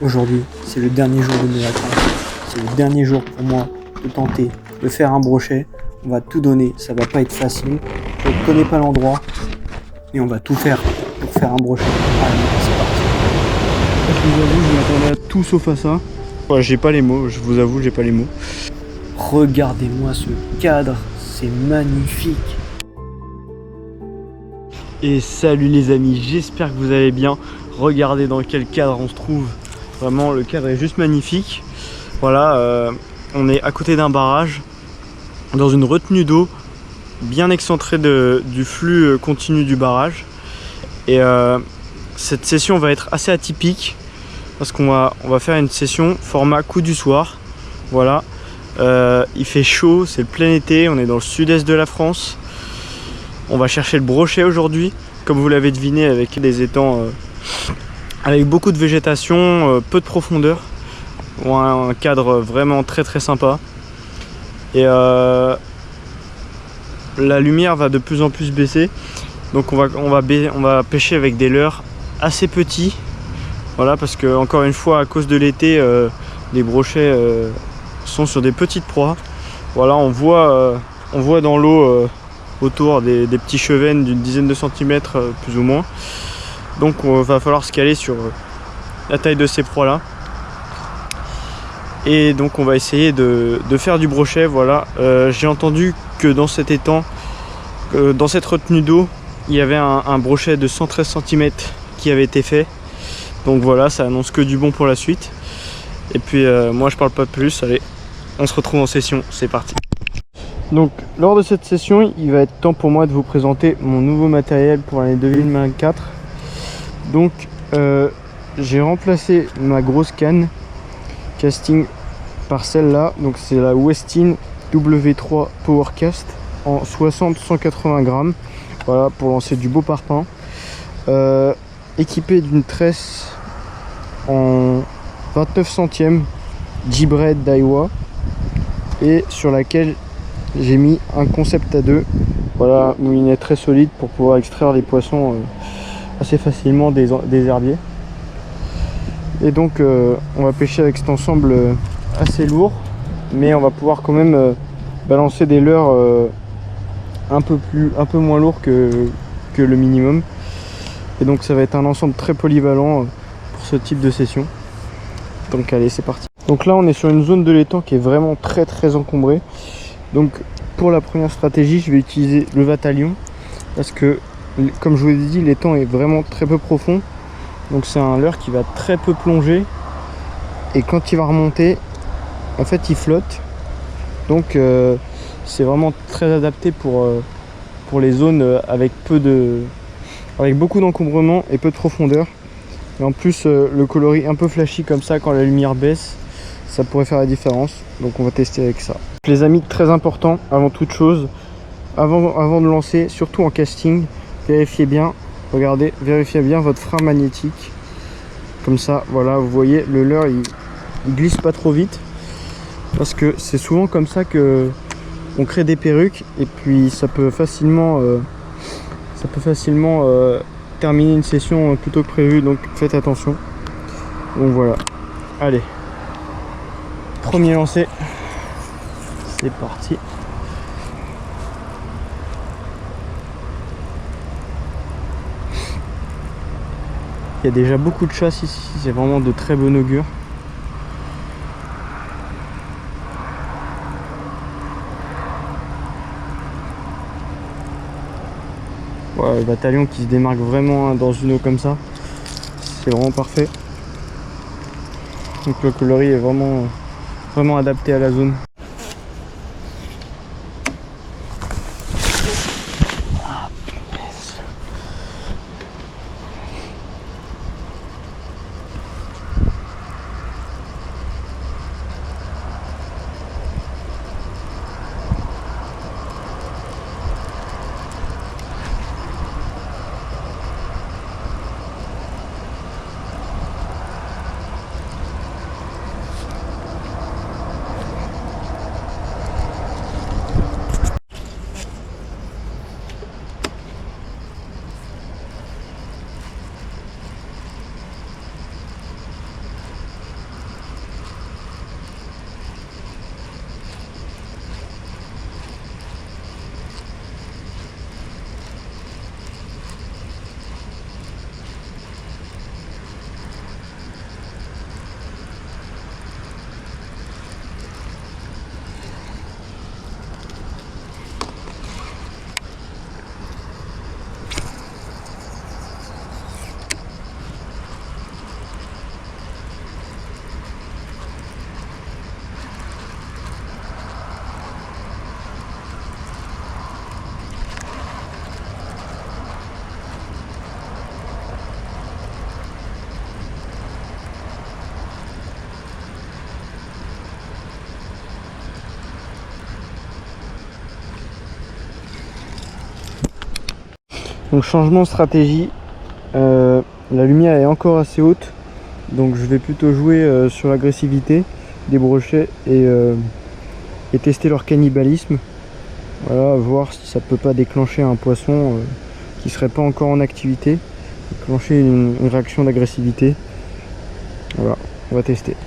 Aujourd'hui, c'est le dernier jour de mes vacances. C'est le dernier jour pour moi de tenter de faire un brochet. On va tout donner, ça va pas être facile. Je ne connais pas l'endroit, mais on va tout faire pour faire un brochet. Allez, c'est parti. Je vous avoue, je m'attendais à tout sauf à ça. Ouais, j'ai pas les mots, je vous avoue, j'ai pas les mots. Regardez-moi ce cadre, c'est magnifique. Et salut les amis, j'espère que vous allez bien. Regardez dans quel cadre on se trouve. Vraiment, le cadre est juste magnifique. Voilà, on est à côté d'un barrage, dans une retenue d'eau, bien excentrée du flux continu du barrage. Et cette session va être assez atypique, parce qu'on va faire une session format coup du soir. Voilà, il fait chaud, c'est le plein été, on est dans le sud-est de la France. On va chercher le brochet aujourd'hui, comme vous l'avez deviné, avec des étangs avec beaucoup de végétation, peu de profondeur. Un cadre vraiment très très sympa. Et la lumière va de plus en plus baisser. Donc on va pêcher avec des leurres assez petits. Voilà, parce que encore une fois, à cause de l'été, les brochets sont sur des petites proies. Voilà, on voit dans l'eau autour des petits chevennes d'une dizaine de centimètres plus ou moins. Donc il va falloir se caler sur la taille de ces proies là. Et donc on va essayer de faire du brochet. Voilà, j'ai entendu que dans cet étang, dans cette retenue d'eau, il y avait un brochet de 113 cm qui avait été fait. Donc voilà, ça annonce que du bon pour la suite. Et puis moi je parle pas plus, allez, on se retrouve en session, c'est parti. Donc lors de cette session, il va être temps pour moi de vous présenter mon nouveau matériel pour l'année 2024. Donc j'ai remplacé ma grosse canne casting par celle-là. Donc c'est la Westin W3 Powercast en 60-180 grammes. Voilà, pour lancer du beau parpaing. Équipé d'une tresse en 29 centièmes G-Braid Daiwa, et sur laquelle j'ai mis un concept à 2. Voilà, moulinet très solide pour pouvoir extraire les poissons assez facilement des herbiers. Et donc on va pêcher avec cet ensemble assez lourd, mais on va pouvoir quand même balancer des leurres un peu moins lourds que le minimum. Et donc ça va être un ensemble très polyvalent pour ce type de session. Donc allez, c'est parti. Donc là on est sur une zone de l'étang qui est vraiment très très encombrée. Donc pour la première stratégie, je vais utiliser le Vatalion, parce que comme je vous l'ai dit, l'étang est vraiment très peu profond. Donc c'est un leurre qui va très peu plonger, et quand il va remonter, en fait il flotte. Donc c'est vraiment très adapté pour les zones avec beaucoup d'encombrement et peu de profondeur. Et en plus le coloris un peu flashy comme ça, quand la lumière baisse, ça pourrait faire la différence. Donc on va tester avec ça. Les amis, très important, avant toute chose, avant de lancer, surtout en casting, vérifiez bien, regardez, vérifiez bien votre frein magnétique. Comme ça, voilà, vous voyez, le leurre il glisse pas trop vite, parce que c'est souvent comme ça que on crée des perruques, et puis ça peut facilement terminer une session plutôt que prévu. Donc faites attention. Donc voilà, allez, premier lancé, c'est parti. Il y a déjà beaucoup de chasse ici, c'est vraiment de très bon augure. Ouais, le Vatalion qui se démarque vraiment dans une eau comme ça, c'est vraiment parfait. Donc le coloris est vraiment adapté à la zone. Donc changement de stratégie, la lumière est encore assez haute, donc je vais plutôt jouer sur l'agressivité des brochets et tester leur cannibalisme. Voilà, voir si ça peut pas déclencher un poisson qui serait pas encore en activité, déclencher une réaction d'agressivité. Voilà, on va tester.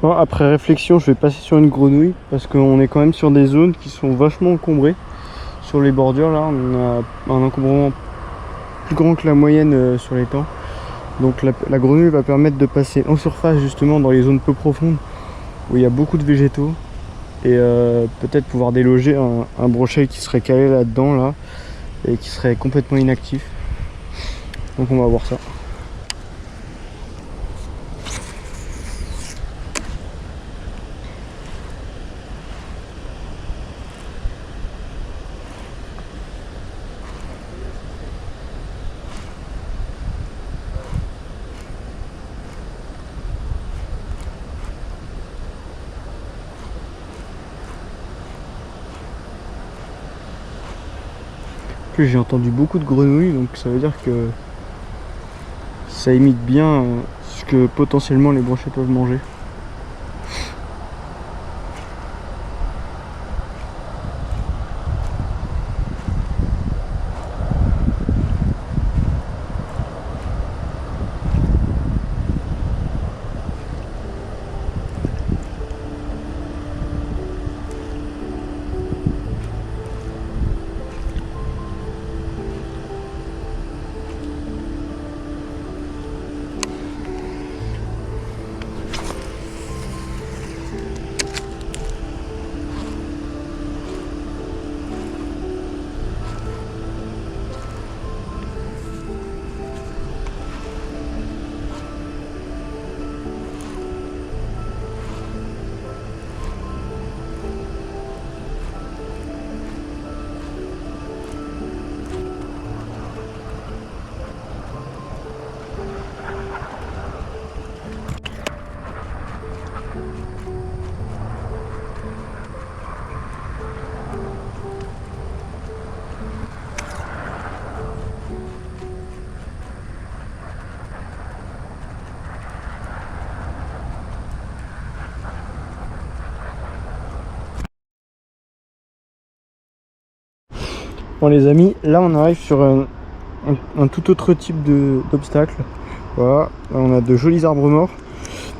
Bon, après réflexion, je vais passer sur une grenouille parce qu'on est quand même sur des zones qui sont vachement encombrées. Sur les bordures là, on a un encombrement plus grand que la moyenne sur l'étang. Donc la grenouille va permettre de passer en surface justement dans les zones peu profondes où il y a beaucoup de végétaux et peut-être pouvoir déloger un brochet qui serait calé là-dedans là et qui serait complètement inactif. Donc on va voir ça. J'ai entendu beaucoup de grenouilles, donc ça veut dire que ça imite bien ce que potentiellement les brochets peuvent manger. Bon les amis, là on arrive sur un tout autre type d'obstacle. Voilà, là, on a de jolis arbres morts.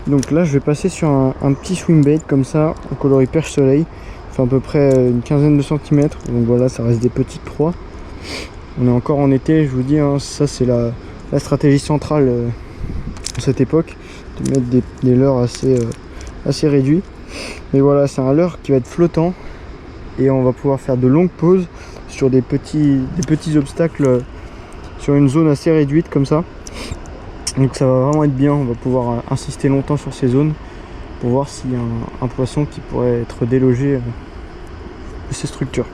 Donc là je vais passer sur un petit swim bait comme ça, en coloris perche soleil. Il fait à peu près une quinzaine de centimètres. Donc voilà, ça reste des petites proies. On est encore en été, je vous dis, hein, ça c'est la stratégie centrale à cette époque, de mettre des leurres assez réduits. Mais voilà, c'est un leurre qui va être flottant et on va pouvoir faire de longues pauses sur des petits obstacles sur une zone assez réduite comme ça. Donc ça va vraiment être bien, on va pouvoir insister longtemps sur ces zones pour voir s'il y a un poisson qui pourrait être délogé ces structures.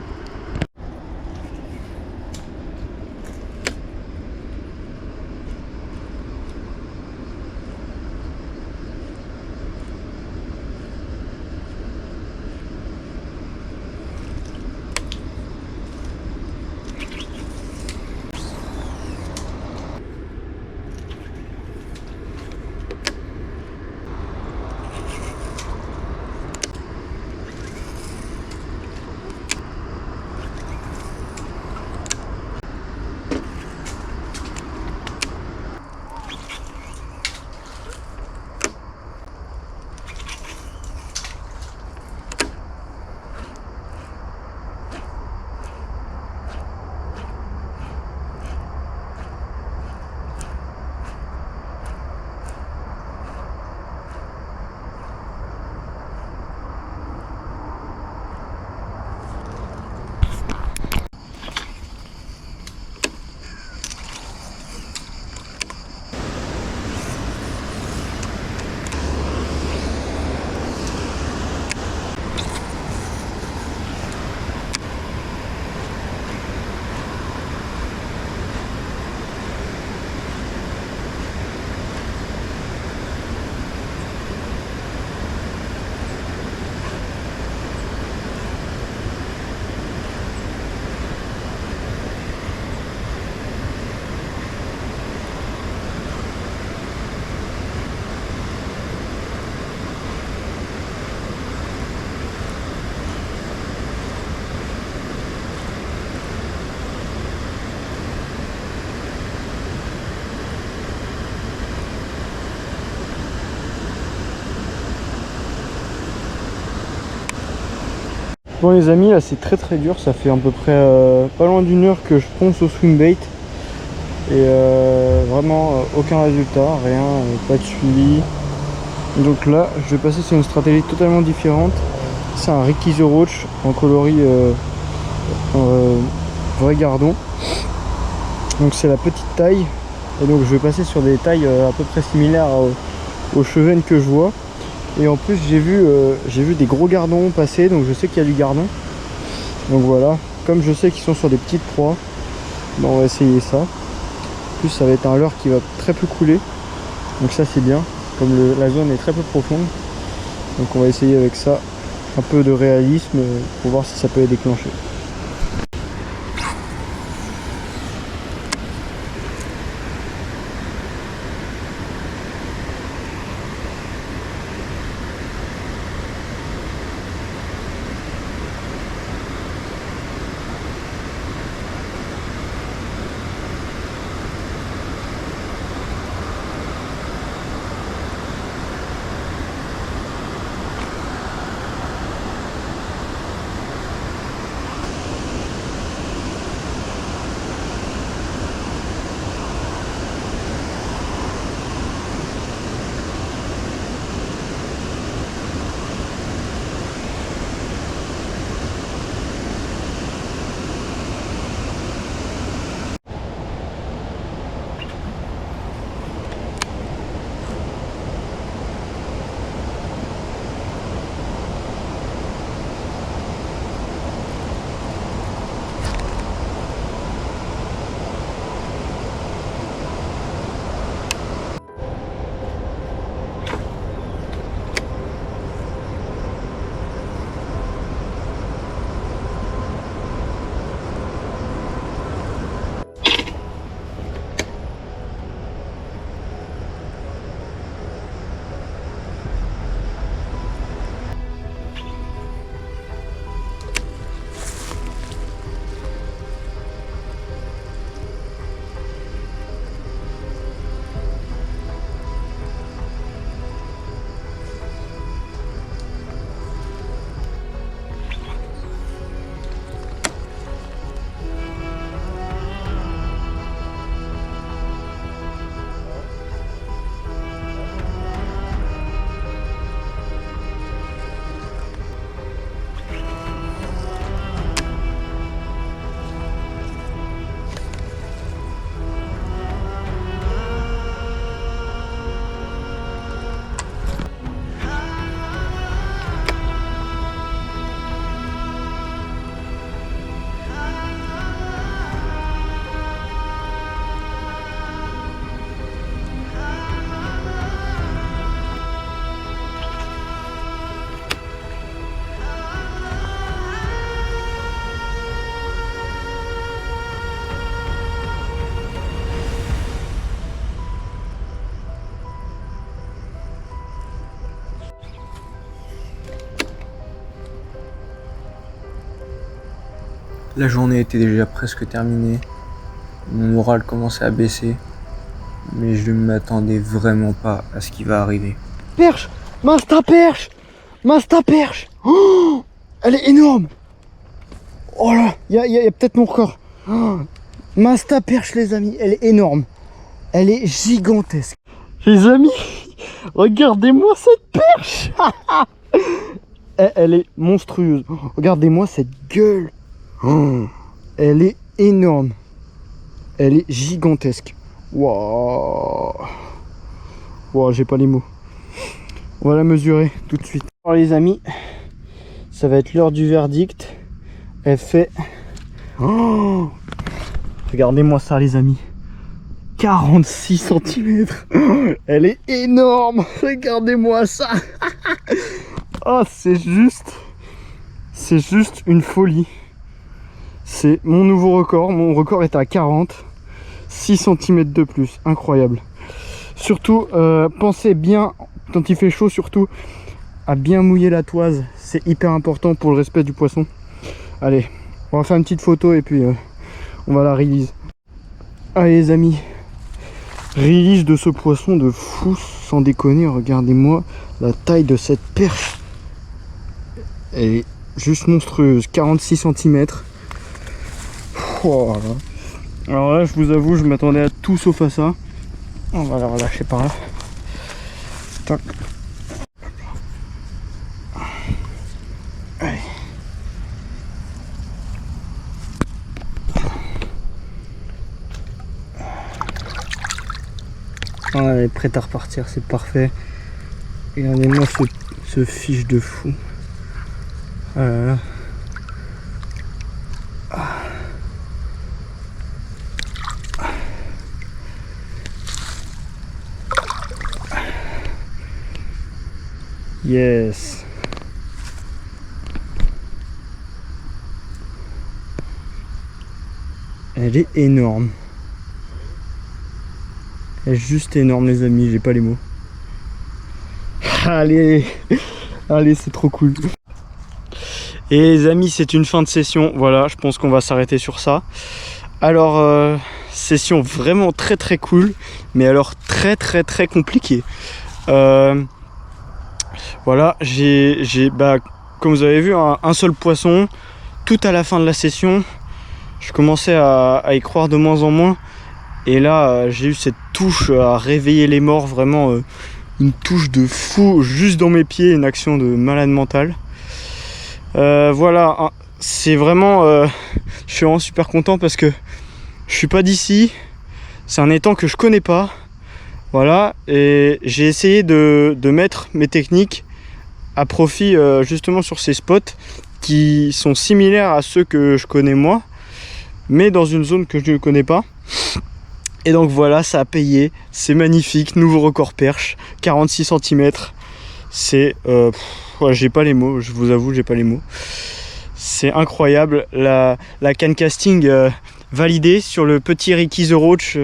Bon les amis, là c'est très dur, ça fait à peu près pas loin d'une heure que je ponce au swim bait et vraiment aucun résultat, rien, pas de suivi. Donc là je vais passer sur une stratégie totalement différente. C'est un Ricky the Roach en coloris vrai gardon. Donc c'est la petite taille et donc je vais passer sur des tailles à peu près similaires aux chevennes que je vois. Et en plus j'ai vu des gros gardons passer, donc je sais qu'il y a du gardon. Donc voilà, comme je sais qu'ils sont sur des petites proies, ben on va essayer ça. En plus ça va être un leurre qui va très peu couler, donc ça c'est bien, comme la zone est très peu profonde. Donc on va essayer avec ça, un peu de réalisme pour voir si ça peut être déclenché. La journée était déjà presque terminée. Mon moral commençait à baisser. Mais je ne m'attendais vraiment pas à ce qui va arriver. Perche! Masta perche! Masta perche! Oh, elle est énorme! Oh là! Il y a peut-être mon record. Oh, Masta perche, les amis, elle est énorme. Elle est gigantesque. Les amis, regardez-moi cette perche! Elle est monstrueuse. Regardez-moi cette gueule. Oh, elle est énorme. Elle est gigantesque. Waouh! Wow, j'ai pas les mots. On va la mesurer tout de suite. Alors les amis, ça va être l'heure du verdict. Elle fait... Oh, regardez-moi ça les amis. 46 cm. Elle est énorme. Regardez-moi ça. Oh, c'est juste une folie. C'est mon nouveau record. Mon record est à 46 cm de plus. Incroyable. Surtout, pensez bien, quand il fait chaud, surtout, à bien mouiller la toise. C'est hyper important pour le respect du poisson. Allez, on va faire une petite photo et puis on va la release. Allez les amis, release de ce poisson de fou, sans déconner. Regardez-moi la taille de cette perche. Elle est juste monstrueuse, 46 cm. Voilà. Alors là, je vous avoue, je m'attendais à tout sauf à ça. On va la relâcher par là. Tac. Allez. Ah, elle est prête à repartir, c'est parfait. Regardez-moi ce fiche de fou. Ah là là. Yes. Elle est énorme. Elle est juste énorme les amis, j'ai pas les mots. Allez, allez, c'est trop cool. Et les amis, c'est une fin de session. Voilà, je pense qu'on va s'arrêter sur ça. Alors, session vraiment très très cool, mais alors très compliquée. Voilà, comme vous avez vu, un seul poisson. Tout à la fin de la session, je commençais à y croire de moins en moins. Et là, j'ai eu cette touche à réveiller les morts, vraiment une touche de fou juste dans mes pieds, une action de malade mental. Voilà, c'est vraiment, je suis vraiment super content parce que je suis pas d'ici. C'est un étang que je connais pas. Voilà, et j'ai essayé de mettre mes techniques à profit justement sur ces spots qui sont similaires à ceux que je connais moi, mais dans une zone que je ne connais pas. Et donc voilà, ça a payé, c'est magnifique, nouveau record perche, 46 cm. C'est, j'ai pas les mots, je vous avoue, j'ai pas les mots. C'est incroyable, la canne casting validée sur le petit Ricky the Roach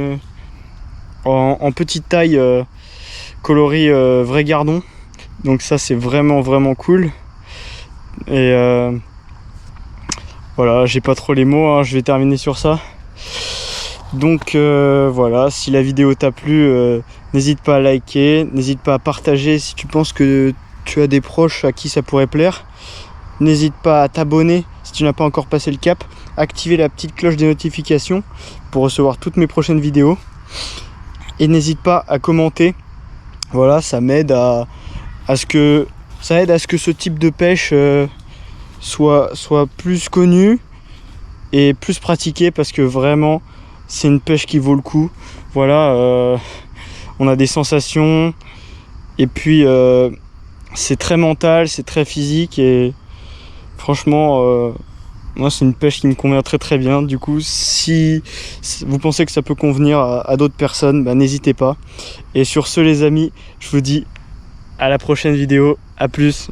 en petite taille coloris vrai gardon. Donc ça c'est vraiment cool. Et voilà, j'ai pas trop les mots, hein, je vais terminer sur ça. Donc voilà, si la vidéo t'a plu, n'hésite pas à liker, n'hésite pas à partager si tu penses que tu as des proches à qui ça pourrait plaire. N'hésite pas à t'abonner si tu n'as pas encore passé le cap, activer la petite cloche des notifications pour recevoir toutes mes prochaines vidéos. Et n'hésite pas à commenter. Voilà, ça m'aide à ce que ce type de pêche soit plus connu et plus pratiqué, parce que vraiment c'est une pêche qui vaut le coup. Voilà, on a des sensations et puis c'est très mental, c'est très physique, et franchement moi c'est une pêche qui me convient très bien. Du coup, si vous pensez que ça peut convenir à d'autres personnes, bah, n'hésitez pas. Et sur ce les amis, je vous dis à la prochaine vidéo, à plus.